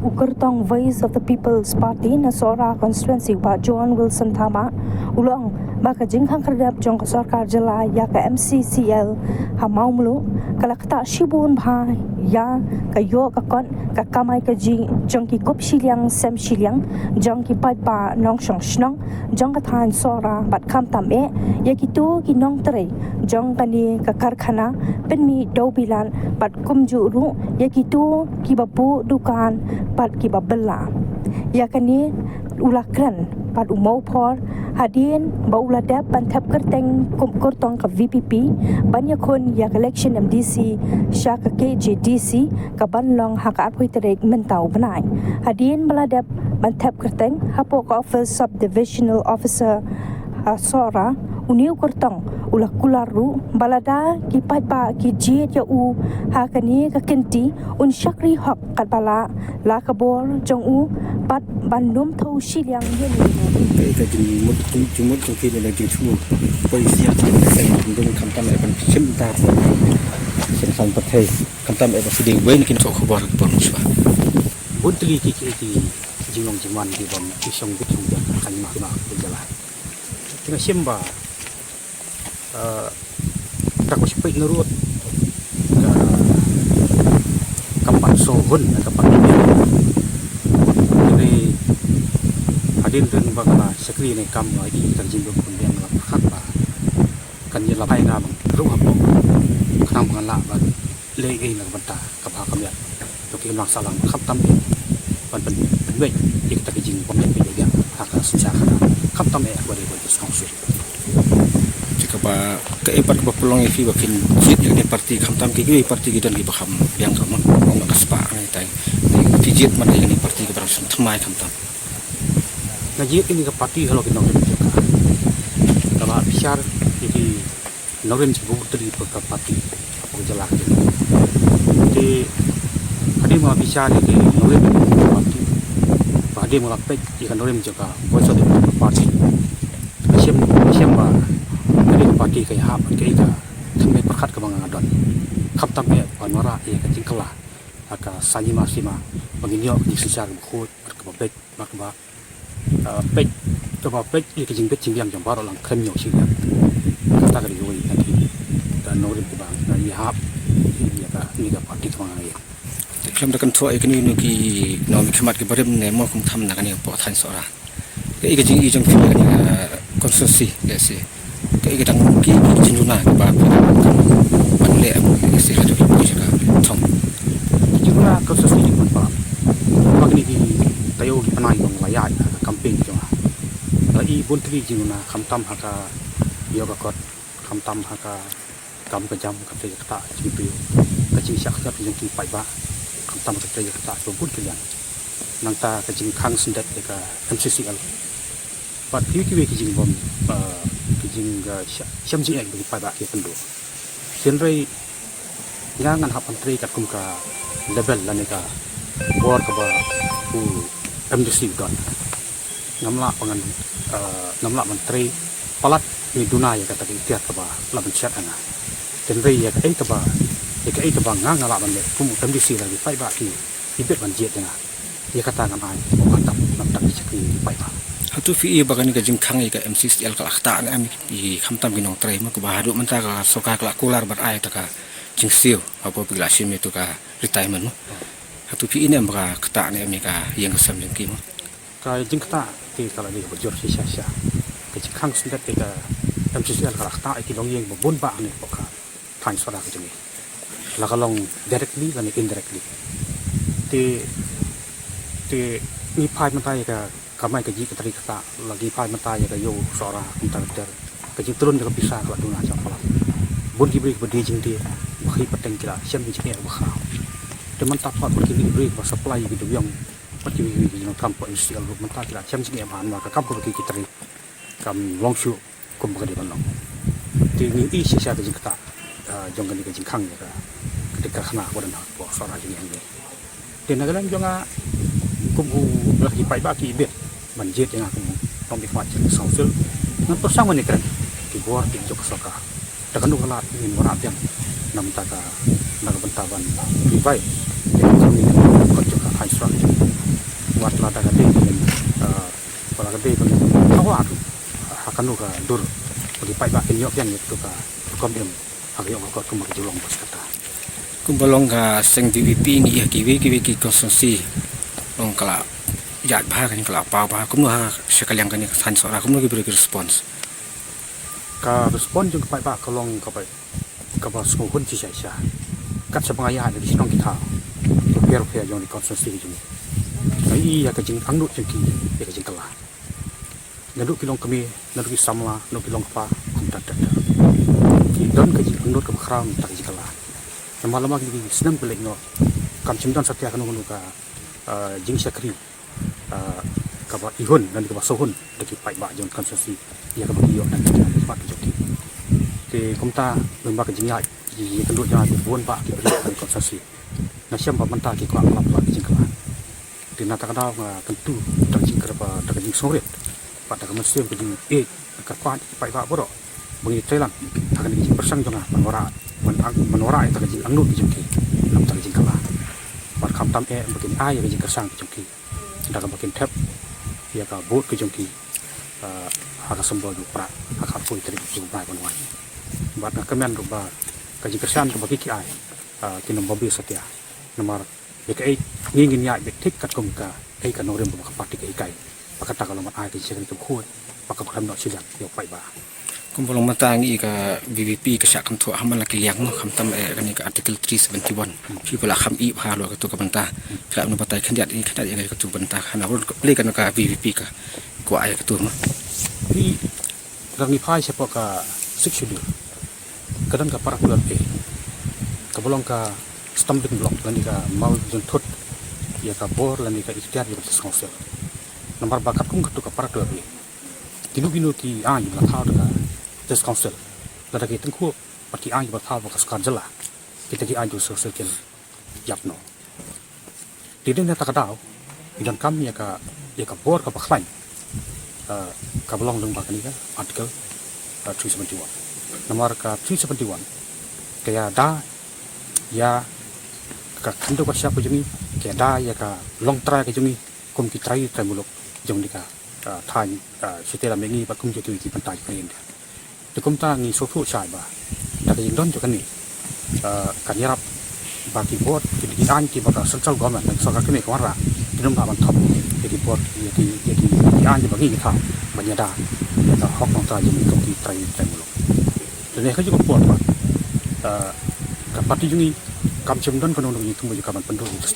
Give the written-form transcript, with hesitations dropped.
Ukurtong Voice of the People's Party na Sora constituency ba John Wilson Thama ulong maka jingkhang kerdap jong ka sarkar jala ya ka MCCL ha maumlu kalakta shibun bha ya ka yo ka kon ka kamai ka ji jong ki kop shiliang sem shiliang jong ki pai pa nong shong shnong jong ka than sora bat kham tam e ya ki tu ki nong tre jong ka ni ka karkhana pen mi do bilan bat kum ju ru ya ki tu ki babu dukan pat ki babella ya ka ni ulakran pat umau por hadin baula dap bantap kerteng kurtong ka VPP banyak kon ya election MDC syaka KJDC ka banlong haka apoi terek mentau benai hadin baladap bantap kerteng hapo ka office subdivisional officer Sora uniu kurtong ulah kularu balada ki pa ki jit ya u hakani ka kenti un syakri hak kat bala la kabor jong u pat bandum thau shiliang yen cái jumut trong khi là jing chu polisi sen dum kam tam e ban sim ta sen san pathe kam tam e ba siding wen kin so khabar pon swa buntli ki jingong jiman di bom isong bitung da kan ma jala tengah simba tak ko sipai nurut kampan sohun kampan jadi hadin dan bagala sekri ne kam la i kan jimbo kun yang la khak ba kan ye la pai nga bang ru ha po khnam kan la ba le ei na banta ka ba kam ya to ki lang salang khap tam ban we ik ta ki jing pom ne pe ya ha ka sin cha khap tam e ba de ko song su ba ke ipat ba pulong ifi ba kin jit ni parti kham tam ki parti gidan ki ba kham yang kam ong ka spa ngai tai ni jit man ni parti ki brasun thmai kham tam na jit ini ka parti halo ki nong ka kama bicar iki noren ji bu tri ka parti ko jala di adi ma bicar iki noren parti adi ma pe ikan noren joka voice of the party siam ba dari parti kaya hap kaya ka thamai perkhat ka bang adon khap tam e panwara e ka jingkala aka sanima sima bangin yo di sisar khot ka ba pek mak ba pek to ba pek e ka jingpet jingyang jong baro lang khem yo sing ka ta ka ri yoi ka ki dan norin ki bang na ya hap ya ka ni ka parti ka bang ai klam da kan tho e kini nu ki no mi khmat ki barem ne mo kum tham na ka ni po than so ra e ka jing i jong fi ka ni konstitusi ya si cái dang ki jinjuna ba ban le isi hadu ki jaka thom jinjuna ko so si pun pa magni ki tayo ki panai bang la ya campaign jo la i buntri jinjuna kham tam ha ka yoga kot kham tam ha ka kam ka jam ka te ta chi pi ka chi sak ta jing ki pai ba kham tam ka te ta so bun ki yan nang ta ka jing khang sin dat ka MCCL pat ki ki jing bom jing syam ji ek bagi pada ke pendu senrai ngangan hap antri kat kum ka level laneka bor ka ba ku MDC don namla pangan namla menteri palat ni duna ya kata tiat ka ba laban chat ana senrai ya kai ka ba ngang la ban le kum MDC lagi pai ba ki ibet ban jet na ya kata ngan ai mantap nak cakri pai ba hatu fi bagani ka jingkhang ka MCCL ka akhta am i khamtam ginong trai ma ku bahadu man ta ka soka ka kular bar ai ta ka jingsiu apo pigla sim itu ka retirement mo hatu fi ine ba khta ne mi ka yang sam jing ki mo ka jingkhta ti kala ni bojor si sha ka jingkhang sun ka MCCL ka akhta ki long yeng bon ba ne ko ka thain sora ka jing la ka long directly la ni indirectly ti ni phai man ta ka kamai kaji ketari kata lagi pai mata ya kayo sora entar kaji turun ke pisah ke duna jangkala bun diberi ke jing dia bagi peteng kira siam jing ya bakha teman tapat bagi diberi ke supply gitu yang bagi bagi kampo industrial ru mata kira siam jing ya man maka kampo bagi ketari kam longshu kum bagi banong ti ni i sisa ke jing kata jong ke jing khang ya ketika khana bodan po sora jing yang ni tenagalan jonga kum lagi pai baki ibet manjit yang aku mau dibuat sausul dengan persamaan ini kan dibuat di jok soka dengan dua lat ingin warap yang nam taka naga bentaban ribai yang kami kot joka hai sra wat la daga de pala gede pun awat akan nu ka dur bagi pai ba kenyo pian itu ka kom dem agak ko ko ma julong bos kata kumbalong ka seng DVP ni ya kiwi ki konsumsi long kala jat bah kan kala pa kum ha sekaliang kan san sora kum lagi beri respons ka respon jung pai ba kolong ka pai ka ba sko hun chi sha kat sa pangaya de sinong kita biar jong di konsumsi jung ai ya ka jing angnu jung ki ya ka jing kala nadu kilong kami nadu ki samla nadu kilong pa kum ta ki don ka jing angnu ka khram ta jing kala lama ki senam pelek no kam cimdan satya kan nu ka jing sakri ka ba ihun dan ka ba sohun de ki pai ba jong konsumsi ya ka ba yo dan ba ki joki ke kumta lemba ka jing ya ji kan du ja ki bon ba ki ba konsumsi na siam ba manta ki ko lap ba jing kala di nata kada tentu tak jing ka ba tak jing soret ba tak masem ki jing ka pa pai ba boro bengi telan akan ki persang jonga menora itu kajing angnu ki jengki lam tak jing kala bar kham tam bikin ai ki jing kersang ki jengki daga bikin tap ya ka bot ki jengki haka sembol du pra haka pui teri tu bai bonwan bar na kemen ru ba kajing kersang ki bagi ki ai ki nom bobi satya nomor ya ka ai ngin ya tik kat kum ka ai ka norem ba ka pati ka kai pakata ka lomat ai ki jeng ki khoi pakam kham no silang yo pai ba kumbalong matang i ka VVP ka syak kan thu hamal laki liang no kham tam kan ka article 371 fi pala kham i pha lo ka tu ka banta kala no patai khandiat i khandiat ka tu banta khana ro ka play kan ka VVP ka ko ai ka tu ma di rangi phai sepo ka sikshudi kadang ka para kulat pe ka bolong ka stumbling block lani ka mau jun thot ya ka bor lani ka ikhtiar ya ka songse nomor bakat kum ka tu ka para kulat pe kinu ki ai la thau ka this council lada ki tengku pati ai ba thau ka skar jala kita ki ai do social ken yapno tidin ta ka dau idan kam ya ka bor ka bakhlain ka bolong lung ba ka ni ka article 371 nomor ka 371 kaya da ya ka khandu ka siapa jumi kaya da ya ka long tra ka jumi kum ki trai muluk jong di ka thai sitela mengi ba kum je ki pantai pen de kum ta ngi so thu chai ba ta ka don jo kan ni kan yarap ba ki bot ki di an ki ba ka central government so ka kene ko ra dinum ba ban top ki bot ki an ji ba ki tha ba nya da ta hok nong ta ji ko ki trai muluk de ne ka ji ko bot ba ka pati jungi kam chim don kan no ni tum ju ka ban pendu